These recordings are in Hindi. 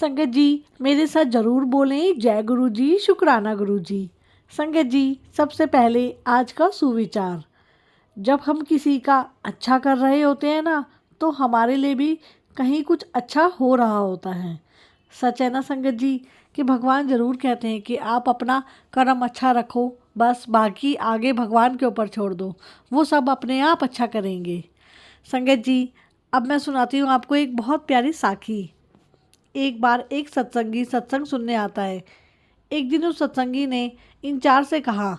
संगत जी मेरे साथ ज़रूर बोलें जय गुरु जी, शुक्राना गुरु जी। संगत जी सबसे पहले आज का सुविचार, जब हम किसी का अच्छा कर रहे होते हैं ना, तो हमारे लिए भी कहीं कुछ अच्छा हो रहा होता है। सच है ना संगत जी कि भगवान ज़रूर कहते हैं कि आप अपना कर्म अच्छा रखो, बस बाकी आगे भगवान के ऊपर छोड़ दो, वो सब अपने आप अच्छा करेंगे। संगत जी अब मैं सुनाती हूँ आपको एक बहुत प्यारी साखी। एक बार एक सत्संगी सत्संग सुनने आता है। एक दिन उस सत्संगी ने इंचार्ज से कहा,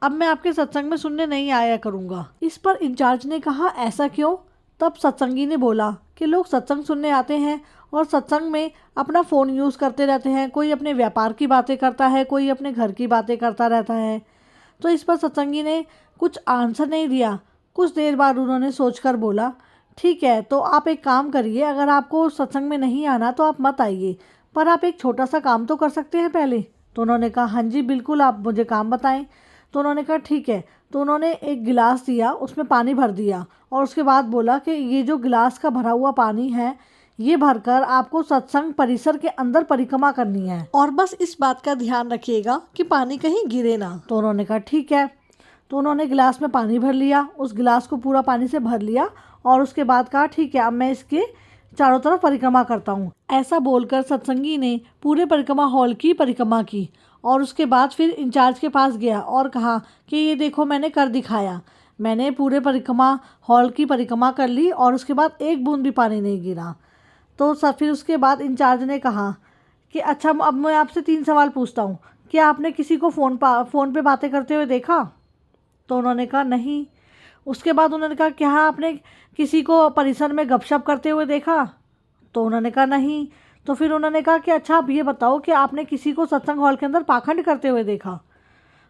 अब मैं आपके सत्संग में सुनने नहीं आया करूँगा। इस पर इंचार्ज ने कहा, ऐसा क्यों? तब सत्संगी ने बोला कि लोग सत्संग सुनने आते हैं और सत्संग में अपना फ़ोन यूज़ करते रहते हैं, कोई अपने व्यापार की बातें करता है, कोई अपने घर की बातें करता रहता है। तो इस पर सत्संगी ने कुछ आंसर नहीं दिया। कुछ देर बाद उन्होंने सोचकर बोला, ठीक है तो आप एक काम करिए, अगर आपको सत्संग में नहीं आना तो आप मत आइए, पर आप एक छोटा सा काम तो कर सकते हैं पहले। तो उन्होंने कहा, हाँ जी बिल्कुल, आप मुझे काम बताएं। तो उन्होंने कहा ठीक है। तो उन्होंने एक गिलास दिया, उसमें पानी भर दिया और उसके बाद बोला कि ये जो गिलास का भरा हुआ पानी है, ये भरकर आपको सत्संग परिसर के अंदर परिक्रमा करनी है और बस इस बात का ध्यान रखिएगा कि पानी कहीं गिरे ना। तो उन्होंने कहा ठीक है। तो उन्होंने गिलास में पानी भर लिया, उस गिलास को पूरा पानी से भर लिया और उसके बाद कहा ठीक है अब मैं इसके चारों तरफ परिक्रमा करता हूँ। ऐसा बोलकर सत्संगी ने पूरे परिक्रमा हॉल की परिक्रमा की और उसके बाद फिर इंचार्ज के पास गया और कहा कि ये देखो मैंने कर दिखाया, मैंने पूरे परिक्रमा हॉल की परिक्रमा कर ली और उसके बाद एक बूंद भी पानी नहीं गिरा। तो फिर उसके बाद इंचार्ज ने कहा कि अच्छा अब मैं आपसे 3 सवाल पूछता हूँ, क्या आपने किसी को फ़ोन पे बातें करते हुए देखा? तो उन्होंने कहा नहीं। उसके बाद उन्होंने कहा क्या आपने किसी को परिसर में गपशप करते हुए देखा? तो उन्होंने कहा नहीं। तो फिर उन्होंने कहा कि अच्छा आप ये बताओ कि आपने किसी को सत्संग हॉल के अंदर पाखंड करते हुए देखा?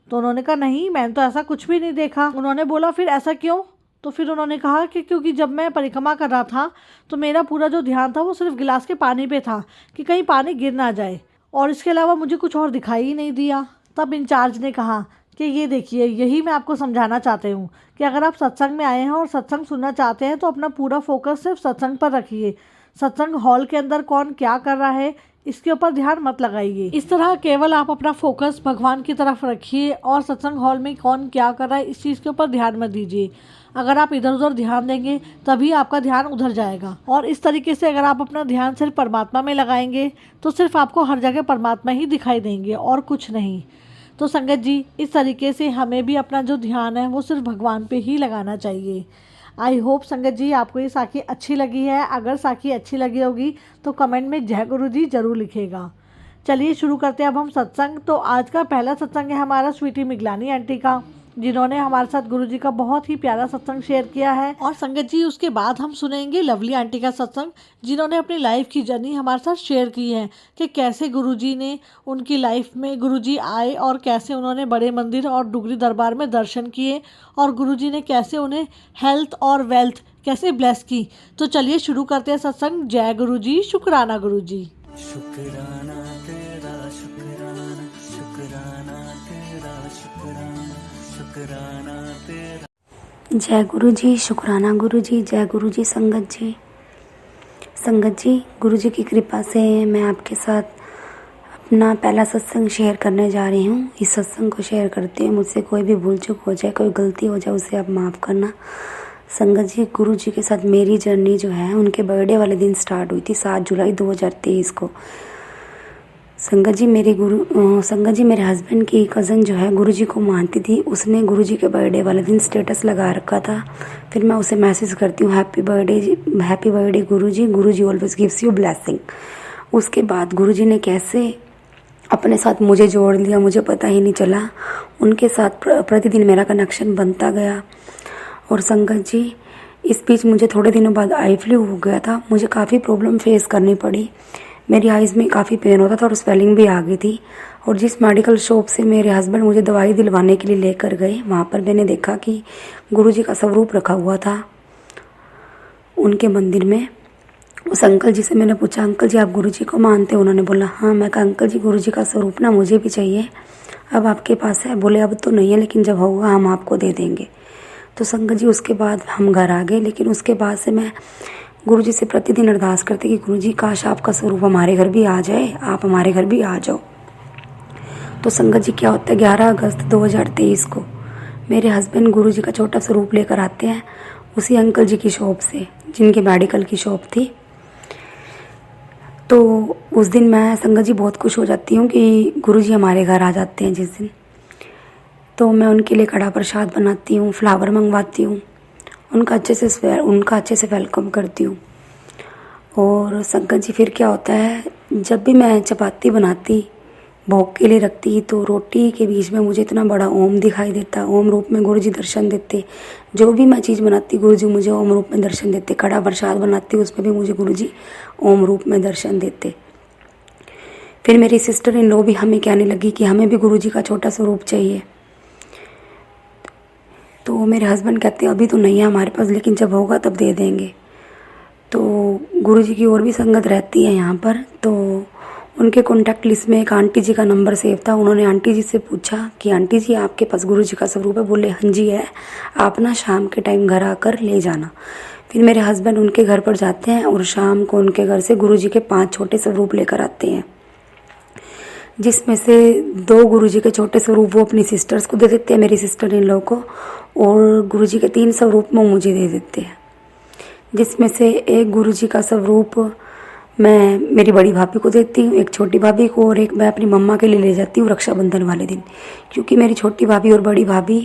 तो उन्होंने कहा नहीं, मैंने तो ऐसा कुछ भी नहीं देखा। उन्होंने बोला फिर ऐसा क्यों? तो फिर उन्होंने कहा कि क्योंकि जब मैं परिक्रमा कर रहा था तो मेरा पूरा जो ध्यान था वो सिर्फ गिलास के पानी पे था कि कहीं पानी गिर ना जाए, और इसके अलावा मुझे कुछ और दिखाई ही नहीं दिया। तब इंचार्ज ने कहा कि ये देखिए, यही मैं आपको समझाना चाहती हूँ कि अगर आप सत्संग में आए हैं और सत्संग सुनना चाहते हैं तो अपना पूरा फोकस सिर्फ सत्संग पर रखिए। सत्संग हॉल के अंदर कौन क्या कर रहा है इसके ऊपर ध्यान मत लगाइए। इस तरह केवल आप अपना फोकस भगवान की तरफ रखिए और सत्संग हॉल में कौन क्या कर रहा है इस चीज़ के ऊपर ध्यान मत दीजिए। अगर आप इधर उधर ध्यान देंगे तभी आपका ध्यान उधर जाएगा, और इस तरीके से अगर आप अपना ध्यान सिर्फ परमात्मा में लगाएंगे तो सिर्फ आपको हर जगह परमात्मा ही दिखाई देंगे और कुछ नहीं। तो संगत जी इस तरीके से हमें भी अपना जो ध्यान है वो सिर्फ भगवान पे ही लगाना चाहिए। आई होप संगत जी आपको ये साखी अच्छी लगी है। अगर साखी अच्छी लगी होगी तो कमेंट में जय गुरु जी ज़रूर लिखेगा। चलिए शुरू करते हैं अब हम सत्संग। तो आज का पहला सत्संग है हमारा स्वीटी मिगलानी आंटी का, जिन्होंने हमारे साथ गुरु जी का बहुत ही प्यारा सत्संग शेयर किया है। और संगत जी उसके बाद हम सुनेंगे लवली आंटी का सत्संग, जिन्होंने अपनी लाइफ की जर्नी हमारे साथ शेयर की है कि कैसे गुरु जी ने उनकी लाइफ में गुरु जी आए और कैसे उन्होंने बड़े मंदिर और डुगरी दरबार में दर्शन किए और गुरु जी ने कैसे उन्हें हेल्थ और वेल्थ कैसे ब्लेस की। तो चलिए शुरू करते हैं सत्संग। जय गुरु जी, शुक्राना गुरु जी। शुक्राना तेरा शुक्राना, शुक्राना तेरा शुक्राना, शुक्राना तेरा। जय गुरु जी, शुक्राना गुरु जी, जय गुरु जी। संगत जी गुरु जी की कृपा से मैं आपके साथ अपना पहला सत्संग शेयर करने जा रही हूँ। इस सत्संग को शेयर करते हुए मुझसे कोई भी भूल चूक हो जाए, कोई गलती हो जाए, उसे आप माफ़ करना। संगत जी गुरु जी के साथ मेरी जर्नी जो है उनके बर्थडे वाले दिन स्टार्ट हुई थी, 7 जुलाई 2023 को। संगत जी मेरे हस्बैंड की कज़न जो है गुरु जी को मानती थी, उसने गुरु जी के बर्थडे वाले दिन स्टेटस लगा रखा था। फिर मैं उसे मैसेज करती हूँ, happy birthday Guru ji always gives you blessing. उसके बाद गुरु जी ने कैसे अपने साथ मुझे जोड़ लिया मुझे पता ही नहीं चला। उनके साथ प्रतिदिन मेरा कनेक्शन बनता गया। और संगत जी इस बीच मुझे थोड़े दिनों बाद आई फ्लू हो गया था। मुझे काफ़ी प्रॉब्लम फेस करनी पड़ी। मेरी आइज़ में काफ़ी पेन होता था और स्वेलिंग भी आ गई थी। और जिस मेडिकल शॉप से मेरे हस्बैंड मुझे दवाई दिलवाने के लिए लेकर गए, वहाँ पर मैंने देखा कि गुरुजी का स्वरूप रखा हुआ था उनके मंदिर में। उस अंकल जी से मैंने पूछा, अंकल जी आप गुरुजी को मानते हो? उन्होंने बोला हाँ। मैं कहा अंकल जी गुरुजी का स्वरूप ना मुझे भी चाहिए, अब आपके पास है? बोले अब तो नहीं है, लेकिन जब होगा हम आपको दे देंगे। तो संगत जी उसके बाद हम घर आ गए। लेकिन उसके बाद से मैं गुरुजी से प्रतिदिन अरदास करते कि गुरुजी काश आपका स्वरूप हमारे घर भी आ जाए, आप हमारे घर भी आ जाओ। तो संगत जी क्या होता है, 11 अगस्त 2023 को मेरे हस्बैंड गुरुजी का छोटा स्वरूप लेकर आते हैं उसी अंकल जी की शॉप से, जिनके मेडिकल की शॉप थी। तो उस दिन मैं संगत जी बहुत खुश हो जाती हूँ कि गुरुजी हमारे घर आ जाते हैं जिस दिन। तो मैं उनके लिए कड़ा प्रसाद बनाती हूँ, फ्लावर मंगवाती हूँ, उनका अच्छे से वेलकम करती हूँ। और संगत जी फिर क्या होता है, जब भी मैं चपाती बनाती भोग के लिए रखती तो रोटी के बीच में मुझे इतना बड़ा ओम दिखाई देता। ओम रूप में गुरुजी दर्शन देते। जो भी मैं चीज़ बनाती गुरुजी मुझे ओम रूप में दर्शन देते। कड़ा प्रसाद बनाती उसमें भी मुझे गुरुजी ओम रूप में दर्शन देते। फिर मेरी सिस्टर इन लॉ भी हमें कहने लगी कि हमें भी गुरुजी का छोटा स्वरूप चाहिए। तो मेरे हस्बैंड कहते हैं अभी तो नहीं है हमारे पास, लेकिन जब होगा तब दे देंगे। तो गुरुजी की और भी संगत रहती है यहाँ पर। तो उनके कॉन्टैक्ट लिस्ट में एक आंटी जी का नंबर सेव था। उन्होंने आंटी जी से पूछा कि आंटी जी आपके पास गुरुजी का स्वरूप है? बोले हाँ जी है, आप ना शाम के टाइम घर आकर ले जाना। फिर मेरे हस्बैंड उनके घर पर जाते हैं और शाम को उनके घर से गुरुजी के 5 छोटे स्वरूप लेकर आते हैं, जिसमें से 2 गुरुजी के छोटे स्वरूप वो अपनी सिस्टर्स को दे देते हैं, मेरी सिस्टर इन लॉ को, और गुरुजी के 3 स्वरूप वो मुझे दे देते हैं। जिसमें से एक गुरुजी का स्वरूप मैं मेरी बड़ी भाभी को देती हूँ, एक छोटी भाभी को, और एक मैं अपनी मम्मा के लिए ले जाती हूँ रक्षाबंधन वाले दिन। क्योंकि मेरी छोटी भाभी और बड़ी भाभी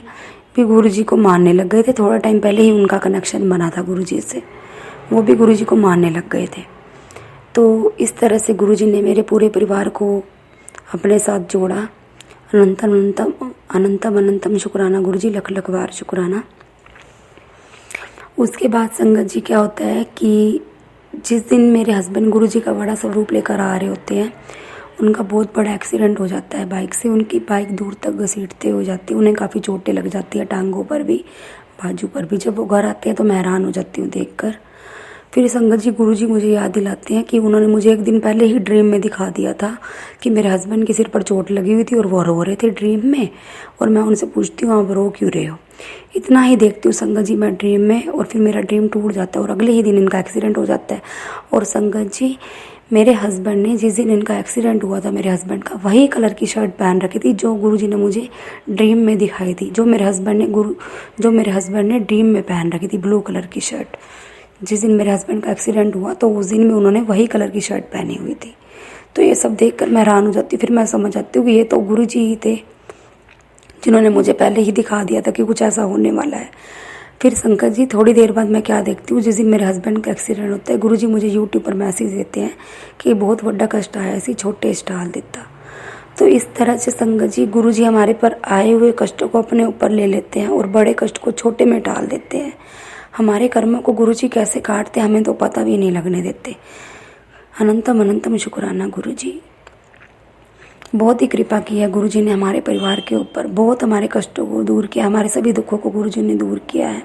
भी गुरुजी को मानने लग गए थे। थोड़ा टाइम पहले ही उनका कनेक्शन बना था गुरुजी से, वो भी गुरुजी को मानने लग गए थे। तो इस तरह से गुरुजी ने मेरे पूरे परिवार को अपने साथ जोड़ा। अनंतम अनंतम अनंतम अनंतम शुक्राना गुरुजी, लख लख बार शुक्राना। उसके बाद संगत जी क्या होता है कि जिस दिन मेरे हस्बैंड गुरुजी का बड़ा स्वरूप लेकर आ रहे होते हैं, उनका बहुत बड़ा एक्सीडेंट हो जाता है बाइक से। उनकी बाइक दूर तक घसीटते हो जाती है, उन्हें काफ़ी चोटें लग जाती है, टांगों पर भी, बाजू पर भी। जब वो घर आते हैं तो मैं हैरान हो जाती हूँ देखकर। फिर संगत जी गुरुजी मुझे याद दिलाते हैं कि उन्होंने मुझे एक दिन पहले ही ड्रीम में दिखा दिया था कि मेरे हस्बैंड के सिर पर चोट लगी हुई थी और वो रो रहे थे ड्रीम में। और मैं उनसे पूछती हूँ आप रो क्यों रहे हो? इतना ही देखती हूँ संगत जी मैं ड्रीम में, और फिर मेरा ड्रीम टूट जाता है और अगले ही दिन इनका एक्सीडेंट हो जाता है। और संगत जी मेरे हस्बैंड ने जिस दिन इनका एक्सीडेंट हुआ था, मेरे हस्बैंड का वही कलर की शर्ट पहन रखी थी जो गुरुजी ने मुझे ड्रीम में दिखाई थी, जो मेरे हस्बैंड ने ड्रीम में पहन रखी थी, ब्लू कलर की शर्ट। जिस दिन मेरे हस्बैंड का एक्सीडेंट हुआ तो उस दिन में उन्होंने वही कलर की शर्ट पहनी हुई थी। तो ये सब देखकर मैं हैरान हो जाती हूँ। फिर मैं समझ जाती हूँ कि ये तो गुरुजी ही थे जिन्होंने मुझे पहले ही दिखा दिया था कि कुछ ऐसा होने वाला है। फिर संकट जी थोड़ी देर बाद मैं क्या देखती हूँ, जिस दिन मेरे हस्बैंड का एक्सीडेंट होता है गुरुजी मुझे यूट्यूब पर मैसेज देते हैं कि बहुत बड़ा कष्ट आया, ऐसी छोटे स्टाल देता। तो इस तरह से संगत जी गुरुजी हमारे पर आए हुए कष्टों को अपने ऊपर ले लेते हैं और बड़े कष्ट को छोटे में टाल देते हैं। हमारे कर्मों को गुरुजी कैसे काटते हमें तो पता भी नहीं लगने देते। अनंतम अनंतम शुक्राना गुरुजी। बहुत ही कृपा की है गुरुजी ने हमारे परिवार के ऊपर, बहुत हमारे कष्टों को दूर किया, हमारे सभी दुखों को गुरुजी ने दूर किया है।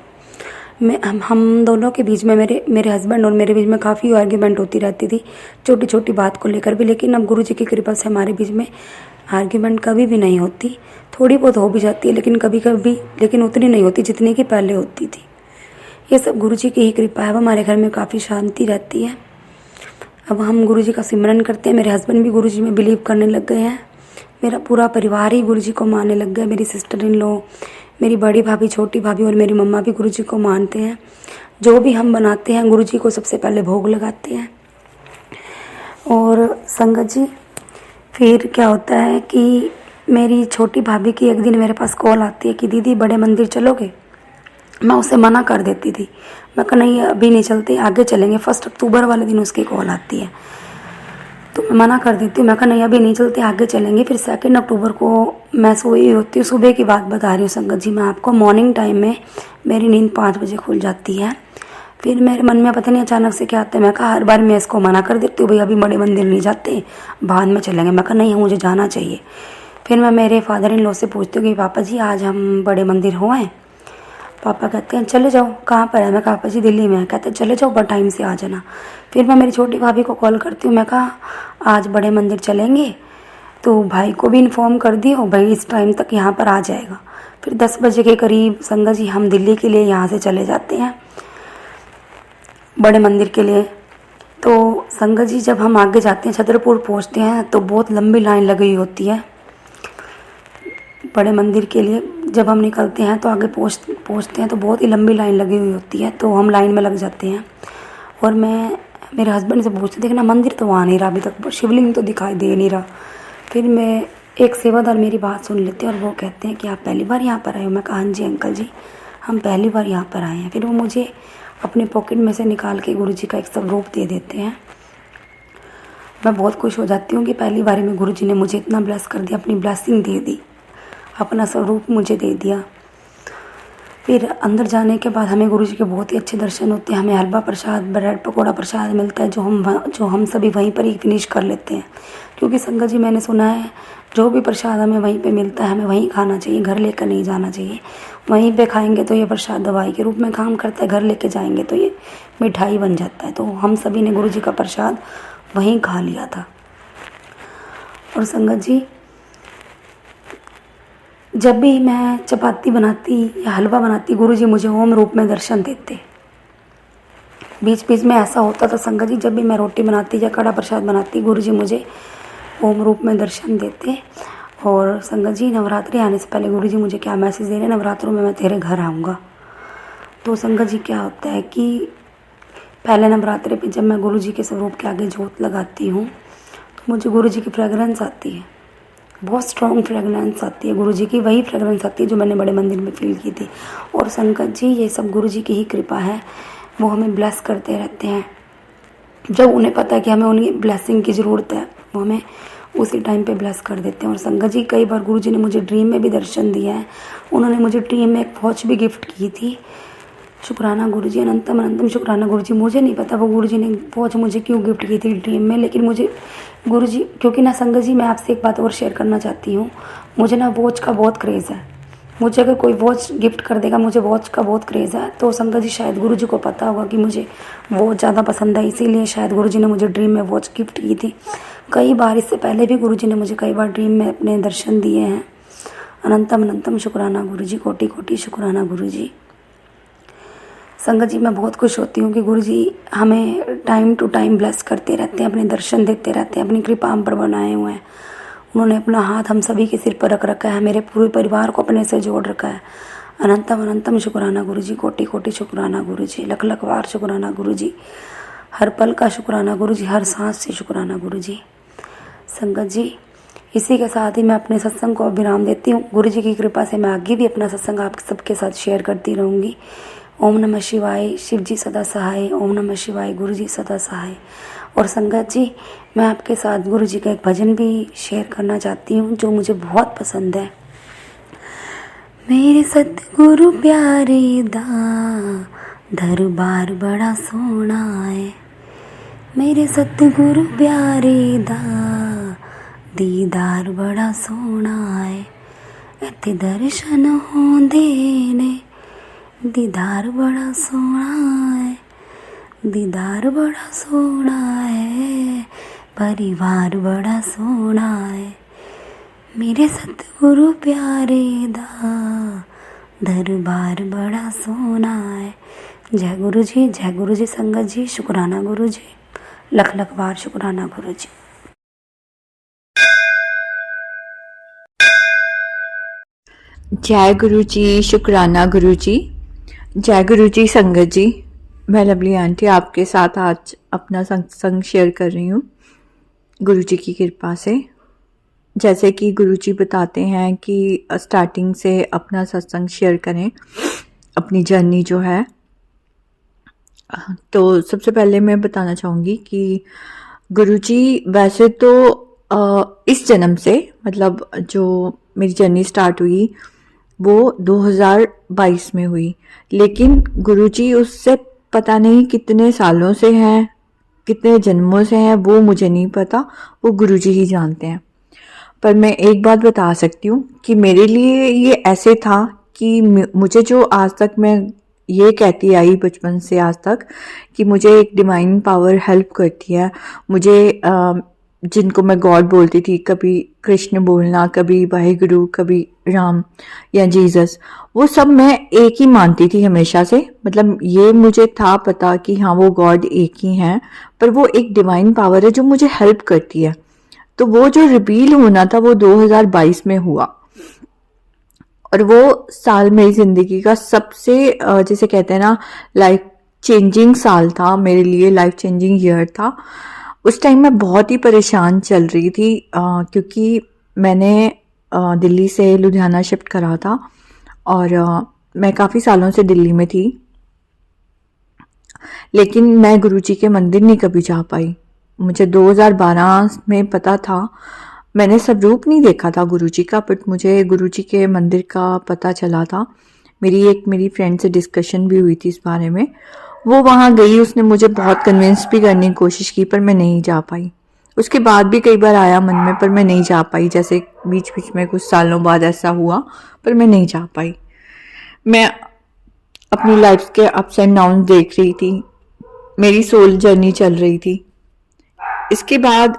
हम दोनों के बीच में मेरे हस्बैंड और मेरे बीच में काफ़ी आर्ग्यूमेंट होती रहती थी छोटी छोटी बात को लेकर भी, लेकिन अब गुरुजी की कृपा से हमारे बीच में आर्ग्यूमेंट कभी भी नहीं होती। थोड़ी बहुत हो भी जाती है लेकिन कभी कभी, लेकिन उतनी नहीं होती जितनी कि पहले होती थी। ये सब गुरुजी की ही कृपा है। अब हमारे घर में काफ़ी शांति रहती है। अब हम गुरुजी का सिमरन करते हैं। मेरे हस्बैंड भी गुरुजी में बिलीव करने लग गए हैं। मेरा पूरा परिवार ही गुरुजी को मानने लग गया। मेरी सिस्टर इन लॉ, मेरी बड़ी भाभी, छोटी भाभी और मेरी मम्मा भी गुरुजी को मानते हैं। जो भी हम बनाते हैं गुरुजी को सबसे पहले भोग लगाते हैं। और संगत जी फिर क्या होता है कि मेरी छोटी भाभी की एक दिन मेरे पास कॉल आती है कि दीदी बड़े मंदिर चलोगे? मैं उसे मना कर देती थी। मैं कहा नहीं अभी नहीं चलते, आगे चलेंगे। 1 अक्टूबर वाले दिन उसकी कॉल आती है तो मैं मना कर देती हूँ। मैं कहा नहीं अभी नहीं चलते, आगे चलेंगे। फिर 2 अक्टूबर को मैं सोई होती हूँ, सुबह की बात बता रही हूँ संगत जी मैं आपको। मॉर्निंग टाइम में मेरी नींद 5 बजे खुल जाती है। फिर मेरे मन में पता नहीं अचानक से क्या आता है। मैं कहा हर बार मैं इसको मना कर देती हूँ, भाई अभी बड़े मंदिर नहीं जाते, बाद में चलेंगे। मैं कहा नहीं मुझे जाना चाहिए। फिर मैं मेरे फादर इन लॉ से पूछती हूँ कि पापा जी आज हम बड़े मंदिर हो आए? पापा कहते हैं चले जाओ। कहाँ पर है? मैं कहा पापा जी दिल्ली में है। कहते हैं चले जाओ पर टाइम से आ जाना। फिर मैं मेरी छोटी भाभी को कॉल करती हूँ। मैं कहा आज बड़े मंदिर चलेंगे, तो भाई को भी इन्फॉर्म कर दियो, भाई इस टाइम तक यहाँ पर आ जाएगा। फिर 10 बजे के करीब संगत जी हम दिल्ली के लिए यहाँ से चले जाते हैं। बड़े मंदिर के लिए। तो संगत जी जब हम आगे जाते हैं, छतरपुर पहुंचते हैं, तो बहुत लंबी लाइन लगी हुई होती है बड़े मंदिर के लिए। जब हम निकलते हैं तो आगे पहुंचते हैं तो बहुत ही लंबी लाइन लगी हुई होती है, तो हम लाइन में लग जाते हैं। और मैं मेरे हस्बैंड से पूछती थी कि ना मंदिर तो आ नहीं रहा, अभी तक शिवलिंग तो दिखाई दे नहीं रहा। फिर मैं एक सेवादार मेरी बात सुन लेते हैं और वो कहते हैं कि आप पहली बार यहाँ पर आए हो? मैं कहा हाँ जी अंकल जी, हम पहली बार यहाँ पर आए हैं। फिर वो मुझे अपने पॉकेट में से निकाल के गुरुजी का एक स्वरूप दे देते हैं। मैं बहुत खुश हो जाती हूँ कि पहली बारी में गुरुजी ने मुझे इतना ब्लेस कर दिया, अपनी ब्लेसिंग दे दी, अपना स्वरूप मुझे दे दिया। फिर अंदर जाने के बाद हमें गुरुजी के बहुत ही अच्छे दर्शन होते हैं। हमें हलवा प्रसाद, ब्रेड पकौड़ा प्रसाद मिलता है, जो हम सभी वहीं पर ही फिनिश कर लेते हैं। क्योंकि संगत जी मैंने सुना है जो भी प्रसाद हमें वहीं पे मिलता है हमें वहीं खाना चाहिए, घर लेकर नहीं जाना चाहिए। वहीं पे खाएंगे तो ये प्रसाद दवाई के रूप में काम करता है, घर लेके जाएंगे तो ये मिठाई बन जाता है। तो हम सभी ने गुरुजी का प्रसाद वहीं खा लिया था। और संगत जी जब भी मैं चपाती बनाती या हलवा बनाती, गुरुजी मुझे ओम रूप में दर्शन देते। बीच बीच में ऐसा होता था संगत जी, जब भी मैं रोटी बनाती या कड़ा प्रसाद बनाती, गुरुजी मुझे ओम रूप में दर्शन देते। और संगत जी नवरात्रि आने से पहले गुरुजी मुझे क्या मैसेज दे रहे हैं, नवरात्रों में मैं तेरे घर आऊँगा। तो संगत जी क्या होता है कि पहले नवरात्रि पे जब मैं गुरुजी के स्वरूप के आगे जोत लगाती हूँ तो मुझे गुरुजी की फ्रेगरेंस आती है, बहुत स्ट्रॉन्ग फ्रेगरेंस आती है गुरुजी की, वही फ्रेगरेंस आती है जो मैंने बड़े मंदिर में फील की थी। और संगत जी ये सब गुरुजी की ही कृपा है, वो हमें ब्लेस करते रहते हैं। जब उन्हें पता है कि हमें उनकी ब्लेसिंग की ज़रूरत है वो हमें उसी टाइम पे ब्लेस कर देते हैं। और संगत जी कई बार गुरुजी ने मुझे ड्रीम में भी दर्शन दिया है। उन्होंने मुझे ड्रीम में एक वॉच भी गिफ्ट की थी। शुक्राना गुरुजी, अनंतम अनंतम शुक्राना गुरुजी। मुझे नहीं पता वो गुरुजी ने वॉच मुझे क्यों गिफ्ट की थी ड्रीम में, लेकिन मुझे गुरुजी, क्योंकि ना संगत जी मैं आपसे एक बात और शेयर करना चाहती हूँ, मुझे ना वॉच का बहुत क्रेज़ है। मुझे अगर कोई वॉच गिफ्ट कर देगा, मुझे वॉच का बहुत क्रेज़ है। तो संगत जी शायद गुरुजी को पता होगा कि मुझे वॉच ज़्यादा पसंद है, इसीलिए शायद गुरुजी ने मुझे ड्रीम में वॉच गिफ्ट की थी। कई बार इससे पहले भी गुरुजी ने मुझे कई बार ड्रीम में अपने दर्शन दिए हैं। अनंतम अनंतम शुक्राना गुरुजी, कोटि कोटि शुक्राना गुरुजी। संगत जी मैं बहुत खुश होती हूँ कि गुरुजी हमें टाइम टू टाइम ब्लेस करते रहते हैं, अपने दर्शन देते रहते हैं, अपनी कृपा हम पर बनाए हुए हैं। उन्होंने अपना हाथ हम सभी के सिर पर रख रखा है, मेरे पूरे परिवार को अपने से जोड़ रखा है। अनंतम अनंतम शुक्राना गुरुजी, कोटि कोटि शुक्राना गुरुजी, लख लख बार शुक्राना गुरुजी, हर पल का शुक्राना गुरुजी, हर सांस से शुक्राना गुरुजी। संगत जी इसी के साथ ही मैं अपने सत्संग को विराम देती हूँ। गुरुजी की कृपा से मैं आगे भी अपना सत्संग आप सबके साथ शेयर करती रहूँगी। ओम नमः शिवाय, शिव जी सदा सहाय। ओम नमः शिवाय, गुरु जी सदा सहाय। और संगत जी मैं आपके साथ गुरु जी का एक भजन भी शेयर करना चाहती हूँ जो मुझे बहुत पसंद है। मेरे सतगुरु प्यारे दा दरबार बड़ा सोना है, मेरे सतगुरु प्यारे दा दीदार बड़ा सोना है। इत्थे दर्शन होंदे ने, दीदार बड़ा सोना है, दीदार बड़ा सोना है, परिवार बड़ा सोना है। मेरे सतगुरु प्यारे दा दरबार बड़ा सोना है। जय गुरु जी, जय गुरु जी। संगत जी शुक्राना गुरु जी, लख लख बार शुक्राना गुरु जी। जय गुरु जी, शुक्राना गुरु जी। जय गुरु जी। संगत जी मैं लवली आंटी आपके साथ आज अपना सत्संग शेयर कर रही हूँ गुरु जी की कृपा से। जैसे कि गुरु जी बताते हैं कि स्टार्टिंग से अपना सत्संग शेयर करें, अपनी जर्नी जो है। तो सबसे पहले मैं बताना चाहूँगी कि गुरु जी वैसे तो इस जन्म से, मतलब जो मेरी जर्नी स्टार्ट हुई वो 2022 में हुई, लेकिन गुरुजी उससे पता नहीं कितने सालों से हैं, कितने जन्मों से हैं, वो मुझे नहीं पता, वो गुरुजी ही जानते हैं। पर मैं एक बात बता सकती हूँ कि मेरे लिए ये ऐसे था कि मुझे जो आज तक मैं ये कहती आई बचपन से आज तक कि मुझे एक डिवाइन पावर हेल्प करती है, मुझे जिनको मैं गॉड बोलती थी, कभी कृष्ण बोलना, कभी वाहिगुरु, कभी राम या जीसस, वो सब मैं एक ही मानती थी हमेशा से। मतलब ये मुझे था पता कि हाँ वो गॉड एक ही हैं, पर वो एक डिवाइन पावर है जो मुझे हेल्प करती है। तो वो जो रिवील होना था वो 2022 में हुआ, और वो साल मेरी ज़िंदगी का सबसे जिसे कहते हैं ना लाइफ चेंजिंग साल था मेरे लिए, लाइफ चेंजिंग ईयर था। उस टाइम मैं बहुत ही परेशान चल रही थी, क्योंकि मैंने दिल्ली से लुधियाना शिफ्ट करा था, और मैं काफ़ी सालों से दिल्ली में थी, लेकिन मैं गुरुजी के मंदिर नहीं कभी जा पाई। मुझे 2012 में पता था, मैंने स्वरूप नहीं देखा था गुरुजी का, बट मुझे गुरुजी के मंदिर का पता चला था। मेरी फ्रेंड से डिस्कशन भी हुई थी इस बारे में। वो वहाँ गई, उसने मुझे बहुत कन्विंस भी करने की कोशिश की, पर मैं नहीं जा पाई। उसके बाद भी कई बार आया मन में, पर मैं नहीं जा पाई। जैसे बीच बीच में कुछ सालों बाद ऐसा हुआ, पर मैं नहीं जा पाई। मैं अपनी लाइफ के अप्स एंड डाउन देख रही थी, मेरी सोल जर्नी चल रही थी। इसके बाद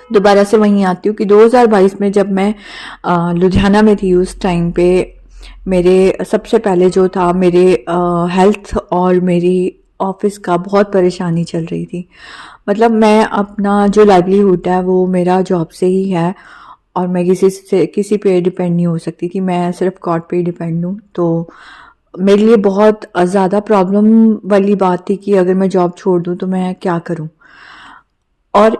दोबारा से वहीं आती हूँ कि 2022 में जब मैं लुधियाना में थी, उस टाइम पे मेरे सबसे पहले जो था मेरे हेल्थ और मेरी ऑफिस का बहुत परेशानी चल रही थी। मतलब मैं अपना जो लाइवलीहुड है वो मेरा जॉब से ही है, और मैं किसी पे डिपेंड नहीं हो सकती थी, मैं सिर्फ गॉड पे ही डिपेंड हूँ। तो मेरे लिए बहुत ज़्यादा प्रॉब्लम वाली बात थी कि अगर मैं जॉब छोड़ दूँ तो मैं क्या करूँ। और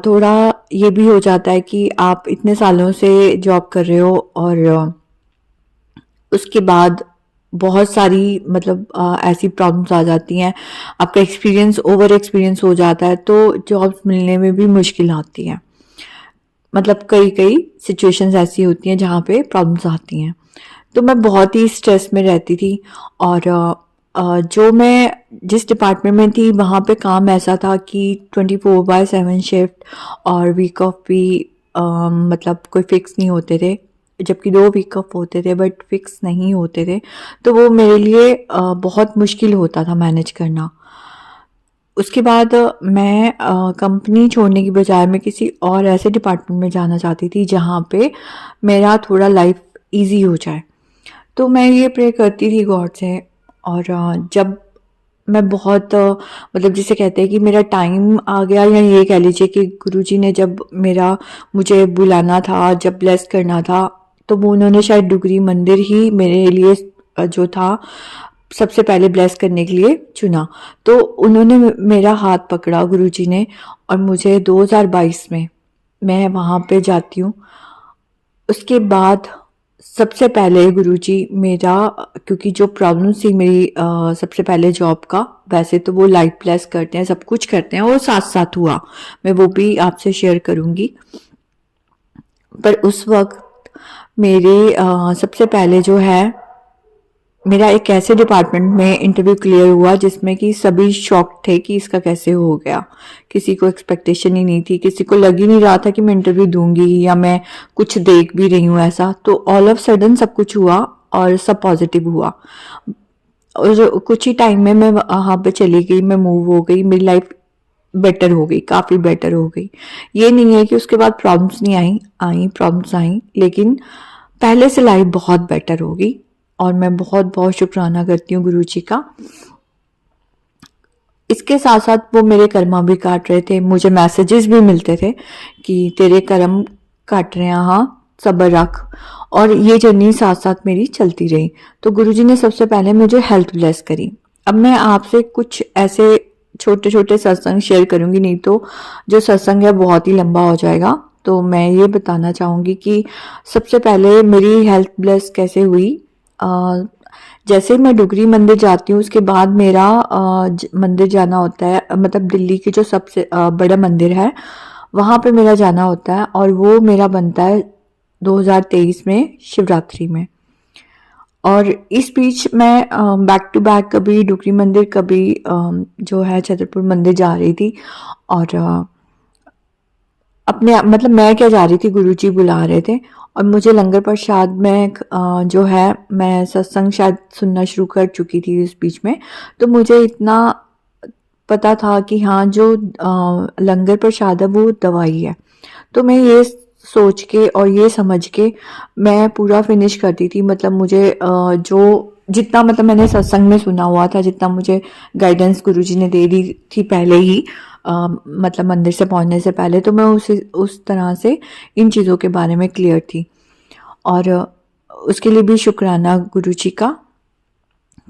थोड़ा ये भी हो जाता है कि आप इतने सालों से जॉब कर रहे हो, और उसके बाद बहुत सारी मतलब ऐसी प्रॉब्लम्स आ जाती हैं, आपका ओवर एक्सपीरियंस हो जाता है, तो जॉब्स मिलने में भी मुश्किल आती है। मतलब कई सिचुएशंस ऐसी होती हैं जहाँ पे प्रॉब्लम्स आती हैं। तो मैं बहुत ही स्ट्रेस में रहती थी, और जो मैं जिस डिपार्टमेंट में थी वहाँ पे काम ऐसा था कि 24/7 शिफ्ट, और वीक ऑफ भी मतलब कोई फिक्स नहीं होते थे, जबकि 2 वीक ऑफ होते थे बट फिक्स नहीं होते थे। तो वो मेरे लिए बहुत मुश्किल होता था मैनेज करना। उसके बाद मैं कंपनी छोड़ने की बजाय मैं किसी और ऐसे डिपार्टमेंट में जाना चाहती थी जहाँ पे मेरा थोड़ा लाइफ इजी हो जाए। तो मैं ये प्रे करती थी गॉड से, और जब मैं बहुत मतलब जिसे कहते हैं कि मेरा टाइम आ गया, या ये कह लीजिए कि गुरुजी ने जब मुझे बुलाना था, जब ब्लेस करना था, तो वो उन्होंने शायद डुगरी मंदिर ही मेरे लिए जो था सबसे पहले ब्लेस करने के लिए चुना। तो उन्होंने मेरा हाथ पकड़ा गुरुजी ने, और मुझे 2022 में मैं वहाँ पे जाती हूँ। उसके बाद सबसे पहले गुरुजी मेरा, क्योंकि जो प्रॉब्लम थी मेरी सबसे पहले जॉब का, वैसे तो वो लाइफ ब्लेस करते हैं, सब कुछ करते हैं, वो साथ साथ हुआ, मैं वो भी आपसे शेयर करूँगी। पर उस वक्त मेरे सबसे पहले जो है मेरा एक ऐसे डिपार्टमेंट में इंटरव्यू क्लियर हुआ जिसमें कि सभी शॉक थे कि इसका कैसे हो गया। किसी को एक्सपेक्टेशन ही नहीं थी, किसी को लग ही नहीं रहा था कि मैं इंटरव्यू दूंगी या मैं कुछ देख भी रही हूँ ऐसा। तो ऑल ऑफ सडन सब कुछ हुआ और सब पॉजिटिव हुआ, और कुछ ही टाइम में मैं वहाँ पे चली गई, मैं मूव हो गई, मेरी लाइफ बेटर हो गई, काफ़ी बेटर हो गई। ये नहीं है कि उसके बाद प्रॉब्लम्स नहीं आई प्रॉब्लम्स आई, लेकिन पहले से लाइफ बहुत बेटर होगी, और मैं बहुत बहुत शुक्राना करती हूँ गुरुजी का। इसके साथ साथ वो मेरे कर्मा भी काट रहे थे, मुझे मैसेजेस भी मिलते थे कि तेरे कर्म काट रहे हैं, हाँ सब्र रख, और ये जर्नी साथ साथ मेरी चलती रही। तो गुरुजी ने सबसे पहले मुझे हेल्थ ब्लेस करी। अब मैं आपसे कुछ ऐसे छोटे छोटे सत्संग शेयर करूंगी, नहीं तो जो सत्संग है बहुत ही लंबा हो जाएगा। तो मैं ये बताना चाहूँगी कि सबसे पहले मेरी हेल्थ ब्लेस कैसे हुई। जैसे मैं डुगरी मंदिर जाती हूँ, उसके बाद मेरा मंदिर जाना होता है, मतलब दिल्ली की जो सबसे बड़ा मंदिर है वहाँ पे मेरा जाना होता है, और वो मेरा बनता है 2023 में शिवरात्रि में। और इस बीच मैं बैक टू बैक कभी डुगरी मंदिर, कभी जो है छतरपुर मंदिर जा रही थी, और अपने मतलब मैं क्या जा रही थी, गुरुजी बुला रहे थे, और मुझे लंगर प्रसाद में जो है मैं सत्संग शायद सुनना शुरू कर चुकी थी इस बीच में। तो मुझे इतना पता था कि हाँ जो लंगर प्रसाद है वो दवाई है। तो मैं ये सोच के और ये समझ के मैं पूरा फिनिश करती थी। मतलब मुझे जो जितना मतलब मैंने सत्संग में सुना हुआ था, जितना मुझे गाइडेंस गुरुजी ने दे दी थी पहले ही, मतलब मंदिर से पहुंचने से पहले, तो मैं उस तरह से इन चीज़ों के बारे में क्लियर थी। और उसके लिए भी शुक्राना गुरुजी का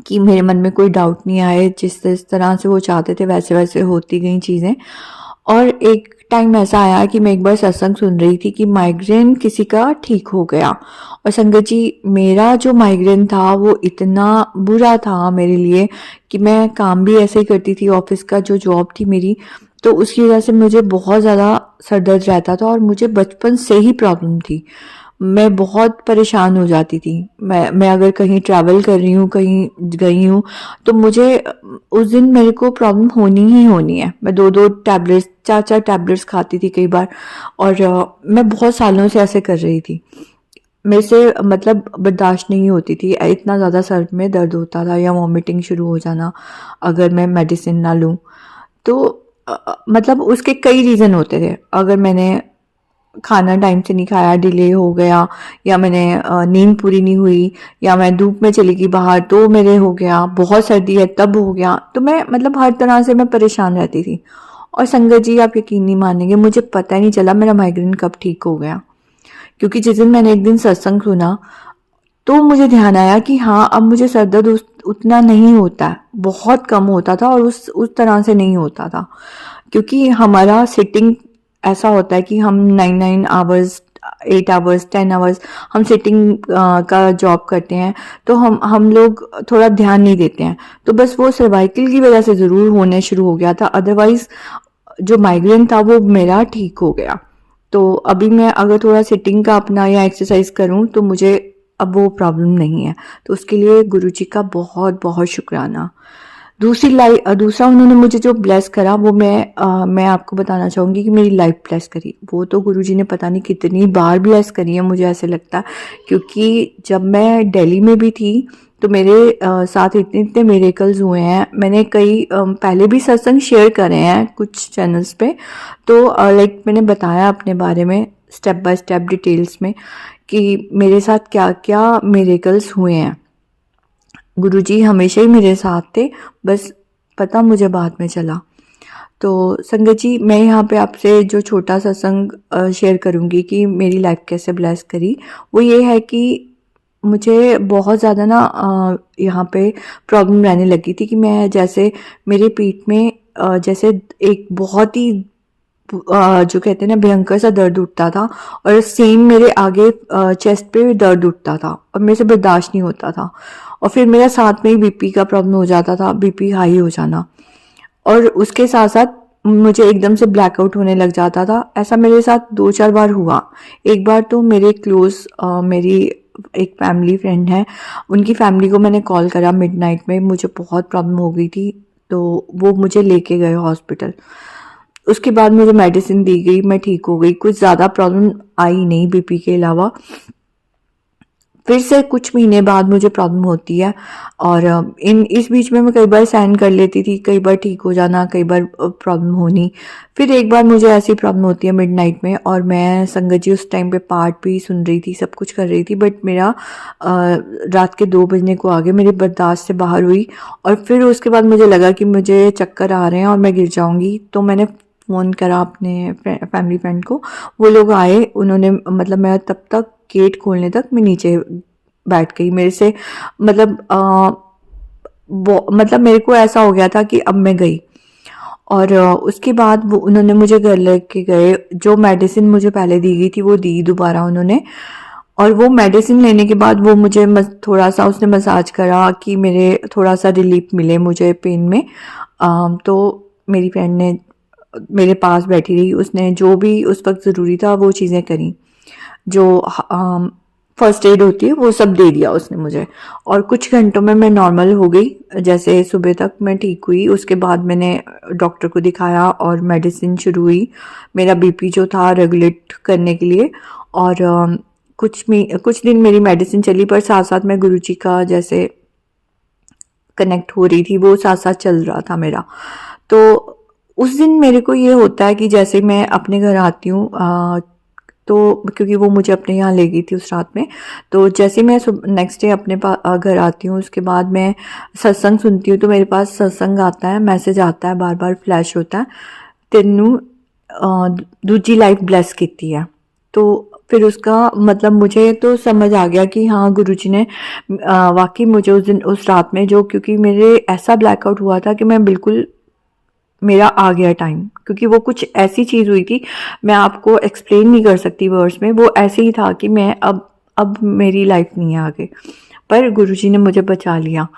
कि मेरे मन में कोई डाउट नहीं आए। जिस तरह से वो चाहते थे वैसे वैसे होती गई चीज़ें। और एक टाइम ऐसा आया कि मैं एक बार सत्संग सुन रही थी कि माइग्रेन किसी का ठीक हो गया। और संगत जी, मेरा जो माइग्रेन था वो इतना बुरा था मेरे लिए कि मैं काम भी ऐसे ही करती थी, ऑफिस का जो जॉब थी मेरी, तो उसकी वजह से मुझे बहुत ज़्यादा सर दर्द रहता था और मुझे बचपन से ही प्रॉब्लम थी। मैं बहुत परेशान हो जाती थी। मैं अगर कहीं ट्रैवल कर रही हूँ, कहीं गई हूँ, तो मुझे उस दिन मेरे को प्रॉब्लम होनी ही होनी है। मैं 2-2 टैबलेट्स, 4-4 टैबलेट्स खाती थी कई बार। और मैं बहुत सालों से ऐसे कर रही थी। मेरे से मतलब बर्दाश्त नहीं होती थी, इतना ज़्यादा सर में दर्द होता था या वॉमिटिंग शुरू हो जाना अगर मैं मेडिसिन ना लूँ। तो मतलब उसके कई रीज़न होते थे। अगर मैंने खाना टाइम से नहीं खाया, डिले हो गया, या मैंने नींद पूरी नहीं हुई, या मैं धूप में चली गई बाहर तो मेरे हो गया, बहुत सर्दी है तब हो गया। तो मैं मतलब हर तरह से मैं परेशान रहती थी। और संगत जी, आप यकीन नहीं मानेंगे, मुझे पता ही नहीं चला मेरा माइग्रेन कब ठीक हो गया। क्योंकि जिस दिन मैंने एक दिन सत्संग सुना तो मुझे ध्यान आया कि हाँ, अब मुझे सर दर्द उतना नहीं होता है, बहुत कम होता था और उस तरह से नहीं होता था। क्योंकि हमारा सिटिंग ऐसा होता है कि हम 9 आवर्स, 8 आवर्स, 10 आवर्स हम सिटिंग का जॉब करते हैं। तो हम लोग थोड़ा ध्यान नहीं देते हैं। तो बस वो सर्वाइकल की वजह से ज़रूर होने शुरू हो गया था, अदरवाइज जो माइग्रेन था वो मेरा ठीक हो गया। तो अभी मैं अगर थोड़ा सिटिंग का अपना या एक्सरसाइज करूं तो मुझे अब वो प्रॉब्लम नहीं है। तो उसके लिए गुरुजी का बहुत बहुत शुक्राना। दूसरा उन्होंने मुझे जो ब्लेस करा वो मैं आपको बताना चाहूँगी कि मेरी लाइफ ब्लेस करी। वो तो गुरुजी ने पता नहीं कितनी बार ब्लेस करी है, मुझे ऐसे लगता। क्योंकि जब मैं दिल्ली में भी थी तो मेरे साथ इतने इतने मिरेकल्स हुए हैं। मैंने कई पहले भी सत्संग शेयर करे हैं कुछ चैनल्स पे। तो लाइक मैंने बताया अपने बारे में स्टेप बाय स्टेप डिटेल्स में कि मेरे साथ क्या क्या मिरेकल्स हुए हैं। गुरुजी हमेशा ही मेरे साथ थे, बस पता मुझे बाद में चला। तो संगत जी, मैं यहाँ पे आपसे जो छोटा सत्संग शेयर करूँगी कि मेरी लाइफ कैसे ब्लेस करी, वो ये है कि मुझे बहुत ज़्यादा ना यहाँ पे प्रॉब्लम रहने लगी थी कि मैं जैसे मेरे पीठ में जैसे एक बहुत ही जो कहते हैं ना भयंकर सा दर्द उठता था। और सेम मेरे आगे चेस्ट पे दर्द उठता था और मेरे से बर्दाश्त नहीं होता था। और फिर मेरा साथ में ही बीपी का प्रॉब्लम हो जाता था, बीपी हाई हो जाना। और उसके साथ साथ मुझे एकदम से ब्लैकआउट होने लग जाता था। ऐसा मेरे साथ 2-4 बार हुआ। एक बार तो मेरे क्लोज मेरी एक फैमिली फ्रेंड है, उनकी फैमिली को मैंने कॉल करा मिडनाइट में, मुझे बहुत प्रॉब्लम हो गई थी। तो वो मुझे लेके गए हॉस्पिटल। उसके बाद मुझे मेडिसिन दी गई, मैं ठीक हो गई, कुछ ज़्यादा प्रॉब्लम आई नहीं बीपी के अलावा। फिर से कुछ महीने बाद मुझे प्रॉब्लम होती है। और इस बीच में मैं कई बार सहन कर लेती थी, कई बार ठीक हो जाना, कई बार प्रॉब्लम होनी। फिर एक बार मुझे ऐसी प्रॉब्लम होती है मिडनाइट में, और मैं संगत जी उस टाइम पे पाठ भी सुन रही थी, सब कुछ कर रही थी, बट मेरा रात के 2 बजने को आगे मेरी बर्दाश्त से बाहर हुई। और फिर उसके बाद मुझे लगा कि मुझे चक्कर आ रहे हैं और मैं गिर जाऊंगी। तो मैंने फ़ोन करा अपने फैमिली फ्रेंड को, वो लोग आए। उन्होंने मतलब मैं तब तक गेट खोलने तक मैं नीचे बैठ गई। मेरे से मतलब मतलब मेरे को ऐसा हो गया था कि अब मैं गई। और उसके बाद वो उन्होंने मुझे घर लेके गए। जो मेडिसिन मुझे पहले दी गई थी वो दी दोबारा उन्होंने। और वो मेडिसिन लेने के बाद वो मुझे थोड़ा सा उसने मसाज करा कि मेरे थोड़ा सा रिलीफ मिले मुझे पेन में। तो मेरी फ्रेंड ने मेरे पास बैठी रही, उसने जो भी उस वक्त ज़रूरी था वो चीज़ें करी, जो फर्स्ट एड होती है वो सब दे दिया उसने मुझे। और कुछ घंटों में मैं नॉर्मल हो गई, जैसे सुबह तक मैं ठीक हुई। उसके बाद मैंने डॉक्टर को दिखाया और मेडिसिन शुरू हुई मेरा बीपी जो था रेगुलेट करने के लिए। और कुछ दिन मेरी मेडिसिन चली, पर साथ साथ मैं गुरुजी का जैसे कनेक्ट हो रही थी, वो साथ साथ चल रहा था मेरा। तो उस दिन मेरे को ये होता है कि जैसे मैं अपने घर आती हूँ, तो क्योंकि वो मुझे अपने यहाँ ले गई थी उस रात में, तो जैसे मैं नेक्स्ट डे अपने घर आती हूँ, उसके बाद मैं सत्संग सुनती हूँ, तो मेरे पास सत्संग आता है, मैसेज आता है, बार बार फ्लैश होता है, तेनू दूजी लाइफ ब्लेस की है। तो फिर उसका मतलब मुझे तो समझ आ गया कि हाँ गुरुजी ने वाकई मुझे उस दिन उस रात में, जो क्योंकि मेरे ऐसा ब्लैकआउट हुआ था कि मैं बिल्कुल, मेरा आ गया टाइम, क्योंकि वो कुछ ऐसी चीज़ हुई थी, मैं आपको एक्सप्लेन नहीं कर सकती वर्ड्स में, वो ऐसे ही था कि मैं अब मेरी लाइफ नहीं है आगे, पर गुरुजी ने मुझे बचा लिया।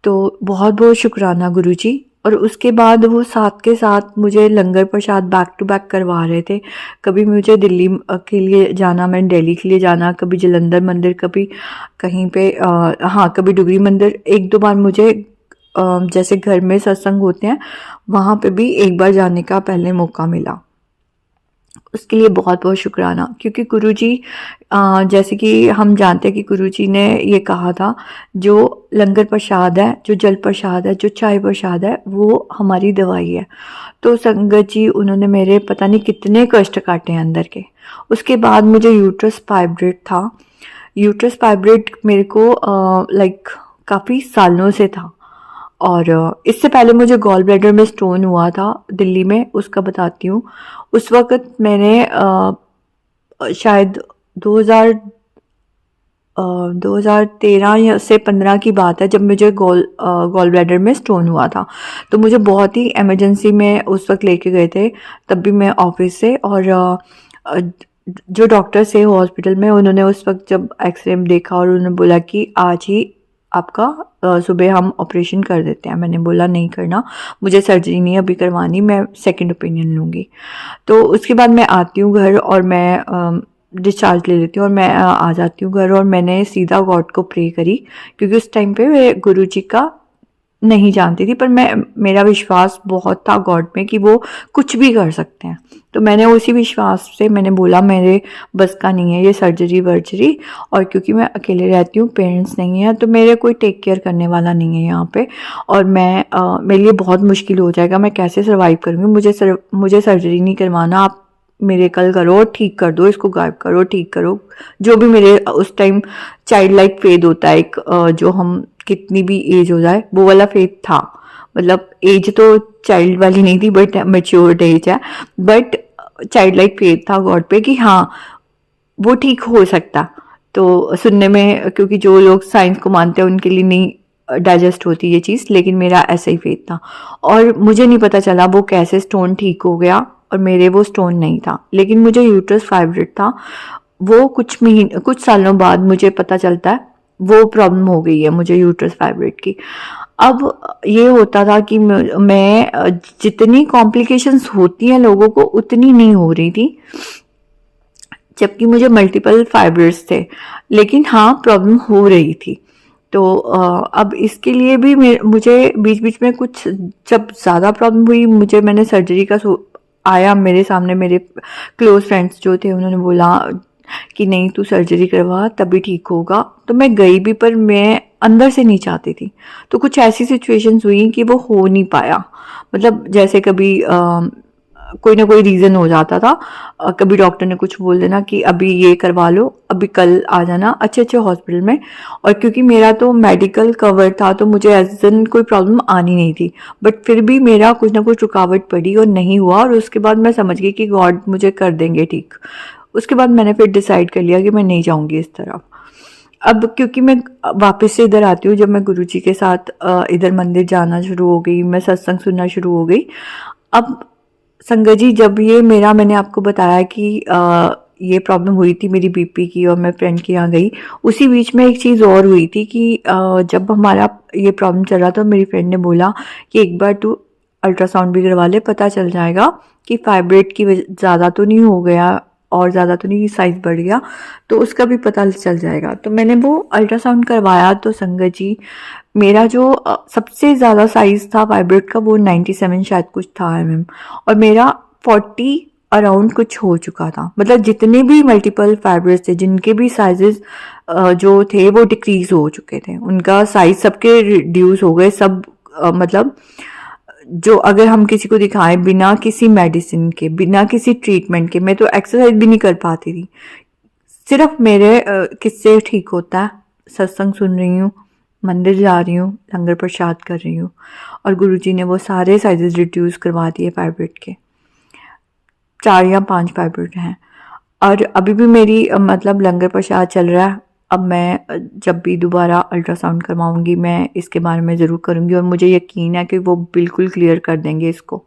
तो बहुत बहुत शुक्राना गुरुजी। और उसके बाद वो साथ के साथ मुझे लंगर प्रसाद बैक टू बैक करवा रहे थे। कभी मुझे दिल्ली के लिए जाना, मैं दिल्ली के लिए जाना, कभी जलंधर मंदिर, कभी कहीं पे हाँ कभी डुगरी मंदिर। एक दो बार मुझे जैसे घर में सत्संग होते हैं वहाँ पे भी एक बार जाने का पहले मौका मिला। उसके लिए बहुत बहुत शुक्राना, क्योंकि गुरुजी जैसे कि हम जानते हैं कि गुरुजी ने ये कहा था, जो लंगर प्रसाद है, जो जल प्रसाद है, जो चाय प्रसाद है, वो हमारी दवाई है। तो संगत जी, उन्होंने मेरे पता नहीं कितने कष्ट काटे हैं अंदर के। उसके बाद मुझे यूट्रस फाइब्रेट था। यूट्रस फाइब्रेट मेरे को लाइक काफ़ी सालों से था, और इससे पहले मुझे गॉल ब्लैडर में स्टोन हुआ था दिल्ली में, उसका बताती हूँ। उस वक़्त मैंने शायद 2013 या से 15 की बात है, जब मुझे गॉल ब्लैडर में स्टोन हुआ था। तो मुझे बहुत ही इमरजेंसी में उस वक्त लेके गए थे, तब भी मैं ऑफिस से, और जो डॉक्टर से हॉस्पिटल में, उन्होंने उस वक्त जब एक्सरे में देखा और उन्होंने बोला कि आज ही आपका सुबह हम ऑपरेशन कर देते हैं। मैंने बोला नहीं करना, मुझे सर्जरी नहीं अभी करवानी, मैं सेकंड ओपिनियन लूँगी। तो उसके बाद मैं आती हूँ घर, और मैं डिस्चार्ज ले लेती हूँ, और मैं आ जाती हूँ घर, और मैंने सीधा गॉड को प्रे करी, क्योंकि उस टाइम पे मैं गुरु जी का नहीं जानती थी, पर मेरा विश्वास बहुत था गॉड में कि वो कुछ भी कर सकते हैं। तो मैंने उसी विश्वास से मैंने बोला मेरे बस का नहीं है ये सर्जरी वर्जरी, और क्योंकि मैं अकेले रहती हूँ, पेरेंट्स नहीं हैं, तो मेरे कोई टेक केयर करने वाला नहीं है यहाँ पे, और मेरे लिए बहुत मुश्किल हो जाएगा, मैं कैसे सर्वाइव करूँगी। मुझे सर्जरी नहीं करवाना, आप मिरेकल करो, ठीक कर दो, इसको गायब करो, ठीक करो। जो भी मेरे उस टाइम चाइल्ड लाइक फेथ होता है एक, जो हम कितनी भी एज हो जाए, वो वाला फेथ था। मतलब एज तो चाइल्ड वाली नहीं थी, बट मेच्योर्ड एज है, बट चाइल्ड लाइक फेथ था गॉड पे कि हाँ वो ठीक हो सकता। तो सुनने में, क्योंकि जो लोग साइंस को मानते हैं उनके लिए नहीं डाइजेस्ट होती ये चीज़, लेकिन मेरा ऐसा ही फेथ था। और मुझे नहीं पता चला वो कैसे स्टोन ठीक हो गया, और मेरे वो स्टोन नहीं था, लेकिन मुझे यूट्रस फाइब्रेट था। वो कुछ सालों बाद मुझे पता चलता है वो प्रॉब्लम हो गई है मुझे यूट्रस फाइब्रेट की। अब ये होता था कि मैं जितनी कॉम्प्लिकेशंस होती हैं लोगों को उतनी नहीं हो रही थी, जबकि मुझे मल्टीपल फाइब्रेट्स थे, लेकिन हाँ प्रॉब्लम हो रही थी। तो अब इसके लिए भी मुझे बीच बीच में कुछ, जब ज़्यादा प्रॉब्लम हुई, मैंने सर्जरी का आया मेरे सामने, मेरे क्लोज फ्रेंड्स जो थे उन्होंने बोला कि नहीं तू सर्जरी करवा तभी ठीक होगा। तो मैं गई भी, पर मैं अंदर से नहीं चाहती थी। तो कुछ ऐसी सिचुएशंस हुई कि वो हो नहीं पाया। मतलब जैसे कभी कोई ना कोई रीज़न हो जाता था, कभी डॉक्टर ने कुछ बोल देना कि अभी ये करवा लो, अभी कल आ जाना अच्छे हॉस्पिटल में। और क्योंकि मेरा तो मेडिकल कवर था, तो मुझे ऐसा कोई प्रॉब्लम आनी नहीं थी, बट फिर भी मेरा कुछ ना कुछ रुकावट पड़ी और नहीं हुआ। और उसके बाद मैं समझ गई कि गॉड मुझे कर देंगे ठीक। उसके बाद मैंने फिर डिसाइड कर लिया कि मैं नहीं जाऊँगी इस तरफ। अब क्योंकि मैं वापस से इधर आती हूँ, जब मैं गुरुजी के साथ इधर मंदिर जाना शुरू हो गई, मैं सत्संग सुनना शुरू हो गई। अब संगत जी, जब ये मैंने आपको बताया कि ये प्रॉब्लम हुई थी मेरी बीपी की, और मैं फ्रेंड के यहाँ गई, उसी बीच में एक चीज़ और हुई थी कि जब हमारा ये प्रॉब्लम चल रहा था, मेरी फ्रेंड ने बोला कि एक बार तू अल्ट्रासाउंड भी करवा ले, पता चल जाएगा कि फाइब्रेट की ज़्यादा तो नहीं हो गया, और ज़्यादा तो नहीं साइज़ बढ़ गया, तो उसका भी पता चल जाएगा। तो मैंने वो अल्ट्रासाउंड करवाया, तो संगत जी मेरा जो सबसे ज़्यादा साइज़ था फाइब्रेट का, वो 97 शायद कुछ था mm, और मेरा 40 अराउंड कुछ हो चुका था। मतलब जितने भी मल्टीपल फाइब्रेट्स थे, जिनके भी साइजेस जो थे वो डिक्रीज हो चुके थे, उनका साइज सबके रिड्यूस हो गए, सब मतलब जो अगर हम किसी को दिखाएं बिना किसी मेडिसिन के, बिना किसी ट्रीटमेंट के, मैं तो एक्सरसाइज भी नहीं कर पाती थी, सिर्फ मेरे किससे ठीक होता है, सत्संग सुन रही हूँ, मंदिर जा रही हूँ, लंगर प्रसाद कर रही हूँ, और गुरुजी ने वो सारे साइजेस रिड्यूस करवा दिए फाइब्रोइड के, 4 या 5 फाइब्रोइड हैं। और अभी भी मेरी मतलब लंगर प्रसाद चल रहा है। अब मैं जब भी दोबारा अल्ट्रासाउंड करवाऊंगी मैं इसके बारे में ज़रूर करूंगी, और मुझे यकीन है कि वो बिल्कुल क्लियर कर देंगे इसको।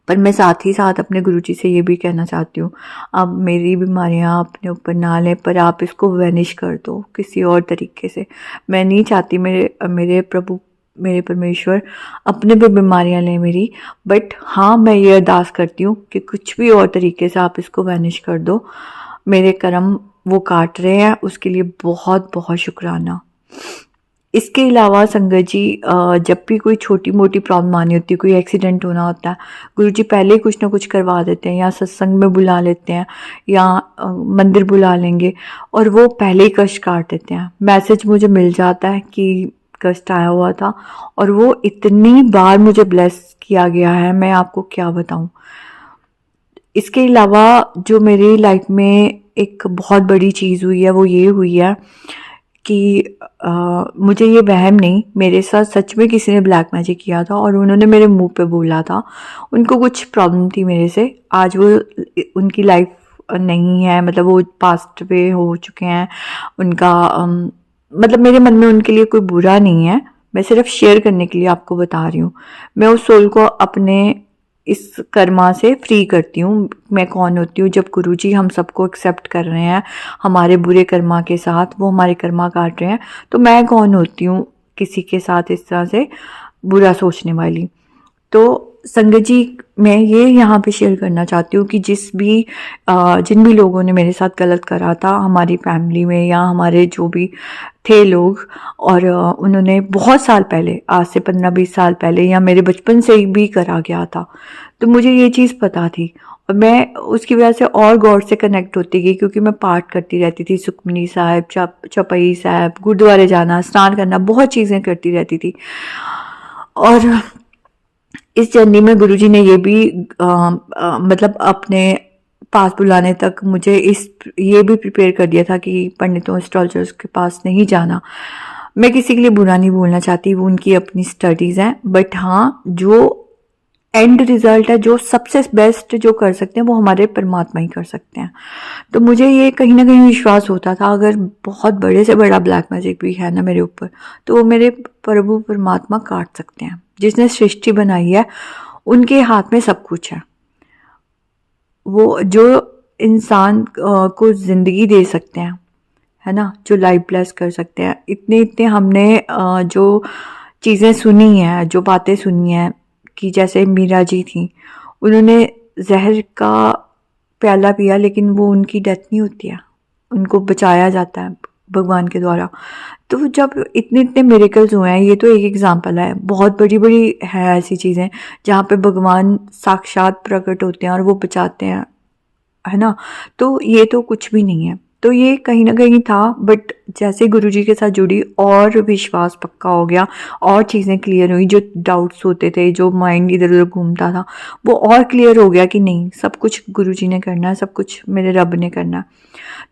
पर मैं साथ ही साथ अपने गुरुजी से ये भी कहना चाहती हूँ, अब मेरी बीमारियाँ अपने ऊपर ना लें, पर आप इसको वैनिश कर दो किसी और तरीके से। मैं नहीं चाहती मेरे प्रभु, मेरे परमेश्वर अपने पे बीमारियाँ लें मेरी, बट हाँ मैं ये अरदास करती हूँ कि कुछ भी और तरीके से आप इसको वैनिश कर दो। मेरे कर्म वो काट रहे हैं, उसके लिए बहुत बहुत शुक्राना। इसके अलावा संगत जी, जब भी कोई छोटी मोटी प्रॉब्लम आनी होती है, कोई एक्सीडेंट होना होता है, गुरुजी पहले ही कुछ ना कुछ करवा देते हैं, या सत्संग में बुला लेते हैं, या मंदिर बुला लेंगे, और वो पहले ही कष्ट काट देते हैं। मैसेज मुझे मिल जाता है कि कष्ट आया हुआ था, और वो इतनी बार मुझे ब्लेस किया गया है, मैं आपको क्या बताऊं। इसके अलावा जो मेरी लाइफ में एक बहुत बड़ी चीज़ हुई है वो ये हुई है कि मुझे ये वहम नहीं, मेरे साथ सच में किसी ने ब्लैक मैजिक किया था, और उन्होंने मेरे मुंह पे बोला था। उनको कुछ प्रॉब्लम थी मेरे से, आज वो उनकी लाइफ नहीं है, मतलब वो पास्ट वे हो चुके हैं उनका, मतलब मेरे मन में उनके लिए कोई बुरा नहीं है, मैं सिर्फ शेयर करने के लिए आपको बता रही हूँ। मैं उस सोल को अपने इस कर्मा से फ्री करती हूँ। मैं कौन होती हूँ जब गुरुजी हम सबको एक्सेप्ट कर रहे हैं हमारे बुरे कर्मा के साथ, वो हमारे कर्मा काट रहे हैं, तो मैं कौन होती हूँ किसी के साथ इस तरह से बुरा सोचने वाली। तो संगत जी, मैं ये यहाँ पे शेयर करना चाहती हूँ कि जिन भी लोगों ने मेरे साथ गलत करा था हमारी फैमिली में, या हमारे जो भी थे लोग, और उन्होंने बहुत साल पहले, आज से 15-20 साल पहले, या मेरे बचपन से ही भी करा गया था, तो मुझे ये चीज़ पता थी, और मैं उसकी वजह से और गॉड से कनेक्ट होती गई, क्योंकि मैं पाठ करती रहती थी, सुखमनी साहिब, चौपाई साहिब, गुरुद्वारे जाना, स्नान करना, बहुत चीज़ें करती रहती थी। और इस जर्नी में गुरुजी ने ये भी मतलब अपने पास बुलाने तक मुझे ये भी प्रिपेयर कर दिया था कि पंडितों, एस्ट्रोलॉजर्स के पास नहीं जाना। मैं किसी के लिए बुरा नहीं बोलना चाहती, वो उनकी अपनी स्टडीज़ हैं, बट हाँ जो एंड रिजल्ट है, जो सबसे बेस्ट जो कर सकते हैं वो हमारे परमात्मा ही कर सकते हैं। तो मुझे ये कहीं ना कहीं विश्वास होता था, अगर बहुत बड़े से बड़ा ब्लैक मैजिक भी है ना मेरे ऊपर, तो वो मेरे प्रभु परमात्मा काट सकते हैं। जिसने सृष्टि बनाई है उनके हाथ में सब कुछ है। वो जो इंसान को जिंदगी दे सकते हैं, है ना, जो लाइफ ब्लेस कर सकते हैं, इतने हमने जो चीज़ें सुनी हैं, जो बातें सुनी हैं, कि जैसे मीरा जी थी, उन्होंने जहर का प्याला पिया, लेकिन वो उनकी डेथ नहीं होती है, उनको बचाया जाता है भगवान के द्वारा। तो जब इतने मिरेकल्स हुए हैं, ये तो एक एग्जांपल है, बहुत बड़ी बड़ी है ऐसी चीज़ें जहाँ पे भगवान साक्षात प्रकट होते हैं और वो बचाते हैं, है ना। तो ये तो कुछ भी नहीं है, तो ये कहीं ना कहीं था, बट जैसे गुरुजी के साथ जुड़ी और विश्वास पक्का हो गया, और चीज़ें क्लियर हुई, जो डाउट्स होते थे, जो माइंड इधर उधर घूमता था, वो और क्लियर हो गया कि नहीं, सब कुछ गुरुजी ने करना है, सब कुछ मेरे रब ने करना है।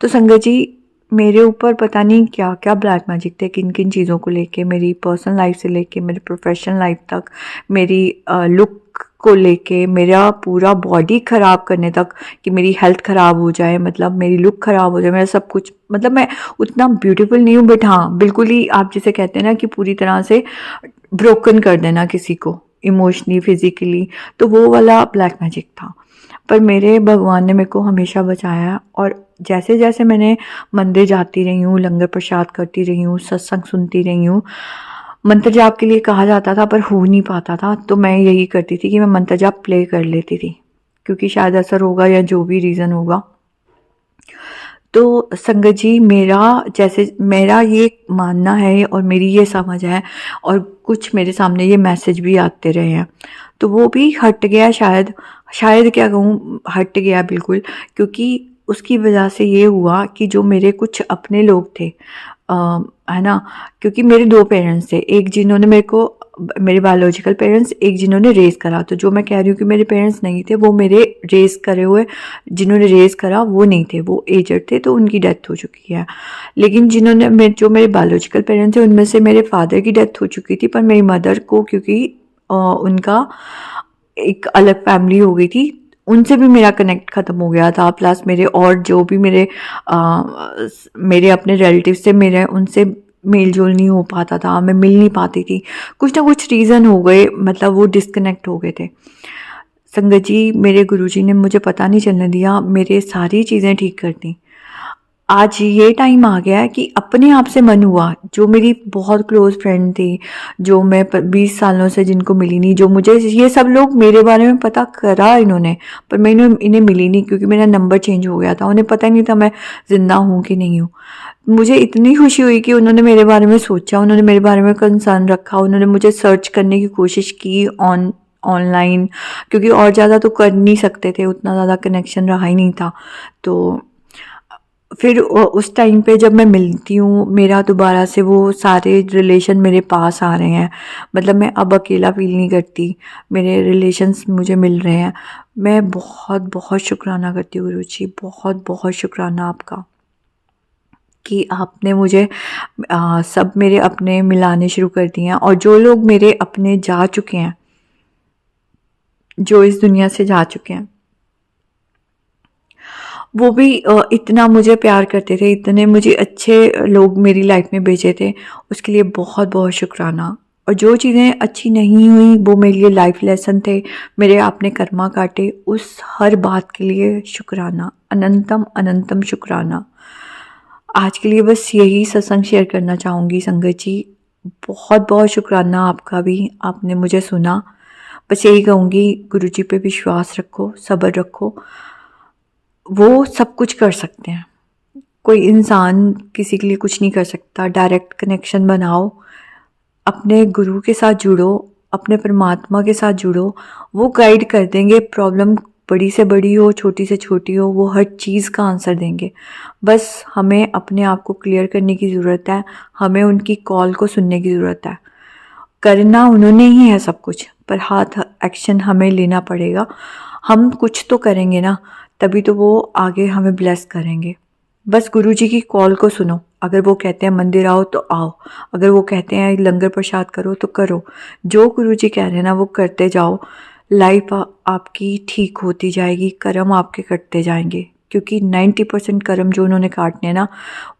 तो संगत जी, मेरे ऊपर पता नहीं क्या क्या ब्लैक मैजिक थे, किन किन चीज़ों को लेके, मेरी पर्सनल लाइफ से लेके मेरी प्रोफेशनल लाइफ तक, मेरी लुक को लेके, मेरा पूरा बॉडी ख़राब करने तक, कि मेरी हेल्थ ख़राब हो जाए, मतलब मेरी लुक ख़राब हो जाए, मेरा सब कुछ, मतलब मैं उतना ब्यूटीफुल नहीं हूँ, बट हाँ बिल्कुल ही आप जिसे कहते हैं ना कि पूरी तरह से ब्रोकन कर देना किसी को इमोशनली, फिजिकली, तो वो वाला ब्लैक मैजिक था। पर मेरे भगवान ने मेरे को हमेशा बचाया, और जैसे जैसे मैंने मंदिर जाती रही हूँ, लंगर प्रसाद करती रही हूँ, सत्संग सुनती रही हूँ, मंत्र जाप के लिए कहा जाता था पर हो नहीं पाता था, तो मैं यही करती थी कि मैं मंत्र जाप प्ले कर लेती थी, क्योंकि शायद असर होगा या जो भी रीज़न होगा। तो संगत जी, मेरा ये मानना है और मेरी ये समझ है, और कुछ मेरे सामने ये मैसेज भी आते रहे हैं, तो वो भी हट गया, शायद क्या कहूँ, हट गया बिल्कुल, क्योंकि उसकी वजह से ये हुआ कि जो मेरे कुछ अपने लोग थे, है ना, क्योंकि मेरे 2 पेरेंट्स थे, एक जिन्होंने मेरे को मेरे बायोलॉजिकल पेरेंट्स, एक जिन्होंने रेज़ करा। तो जो मैं कह रही हूँ कि मेरे पेरेंट्स नहीं थे, वो मेरे रेज़ करे हुए जिन्होंने रेज़ करा वो नहीं थे, वो एजड थे, तो उनकी डेथ हो चुकी है। लेकिन जो मेरे बायोलॉजिकल पेरेंट्स हैं उनमें से मेरे फादर की डेथ हो चुकी थी, पर मेरी मदर को क्योंकि उनका एक अलग फैमिली हो गई थी, उनसे भी मेरा कनेक्ट ख़त्म हो गया था। प्लस मेरे और जो भी मेरे अपने रिलेटिव्स थे, मेरे उनसे मेल जोल नहीं हो पाता था, मैं मिल नहीं पाती थी, कुछ ना कुछ रीज़न हो गए, मतलब वो डिस्कनेक्ट हो गए थे। संगत जी, मेरे गुरुजी ने मुझे पता नहीं चलने दिया, मेरे सारी चीज़ें ठीक कर दी। आज ये टाइम आ गया है कि अपने आप से मन हुआ, जो मेरी बहुत क्लोज़ फ्रेंड थी, जो मैं 20 सालों से जिनको मिली नहीं, जो मुझे ये सब लोग मेरे बारे में पता करा इन्होंने, पर मैं इन्हें मिली नहीं क्योंकि मेरा नंबर चेंज हो गया था, उन्हें पता ही नहीं था मैं ज़िंदा हूँ कि नहीं हूँ। मुझे इतनी खुशी हुई कि उन्होंने मेरे बारे में सोचा, उन्होंने मेरे बारे में कंसर्न रखा, उन्होंने मुझे सर्च करने की कोशिश की ऑनलाइन, क्योंकि और ज़्यादा तो कर नहीं सकते थे, उतना ज़्यादा कनेक्शन रहा ही नहीं था। तो फिर उस टाइम पे जब मैं मिलती हूँ, मेरा दोबारा से वो सारे रिलेशन मेरे पास आ रहे हैं, मतलब मैं अब अकेला फील नहीं करती, मेरे रिलेशंस मुझे मिल रहे हैं। मैं बहुत बहुत शुक्राना करती हूँ गुरुजी, बहुत बहुत शुक्राना आपका कि आपने मुझे सब मेरे अपने मिलाने शुरू कर दिए हैं, और जो लोग मेरे अपने जा चुके हैं, जो इस दुनिया से जा चुके हैं, वो भी इतना मुझे प्यार करते थे, इतने मुझे अच्छे लोग मेरी लाइफ में भेजे थे, उसके लिए बहुत बहुत शुक्राना। और जो चीज़ें अच्छी नहीं हुई वो मेरे लिए लाइफ लेसन थे, मेरे आपने कर्मा काटे, उस हर बात के लिए शुक्राना, अनंतम अनंतम शुक्राना। आज के लिए बस यही सत्संग शेयर करना चाहूँगी संगत जी। बहुत बहुत शुक्राना आपका भी, आपने मुझे सुना। बस यही कहूँगी, गुरुजी पे विश्वास रखो, सब्र रखो, वो सब कुछ कर सकते हैं। कोई इंसान किसी के लिए कुछ नहीं कर सकता। डायरेक्ट कनेक्शन बनाओ, अपने गुरु के साथ जुड़ो, अपने परमात्मा के साथ जुड़ो, वो गाइड कर देंगे। प्रॉब्लम बड़ी से बड़ी हो, छोटी से छोटी हो, वो हर चीज़ का आंसर देंगे। बस हमें अपने आप को क्लियर करने की ज़रूरत है, हमें उनकी कॉल को सुनने की ज़रूरत है। करना उन्होंने ही है सब कुछ, पर हाथ एक्शन हमें लेना पड़ेगा। हम कुछ तो करेंगे ना, तभी तो वो आगे हमें ब्लेस करेंगे। बस गुरुजी की कॉल को सुनो। अगर वो कहते हैं मंदिर आओ तो आओ, अगर वो कहते हैं लंगर प्रसाद करो तो करो, जो गुरुजी कह रहे हैं ना वो करते जाओ। लाइफ आपकी ठीक होती जाएगी, कर्म आपके कटते जाएंगे, क्योंकि 90% कर्म जो उन्होंने काटने हैं ना,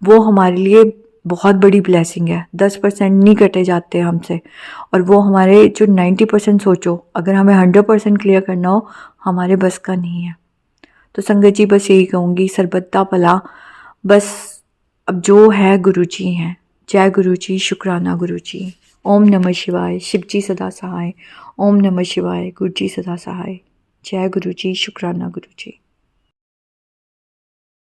वो हमारे लिए बहुत बड़ी ब्लेसिंग है। 10% नहीं कटे जाते हमसे, और वो हमारे जो 90% सोचो, अगर हमें 100% क्लियर करना हो, हमारे बस का नहीं है। तो संगत जी बस यही कहूँगी, सर्बत्ता भला। बस अब जो है गुरुजी हैं। जय गुरुजी, शुक्राना गुरुजी। ओम नमः शिवाय, शिवजी सदा सहाय। ओम नमः शिवाय, गुरुजी सदा सहाय। जय गुरुजी, शुक्राना गुरुजी।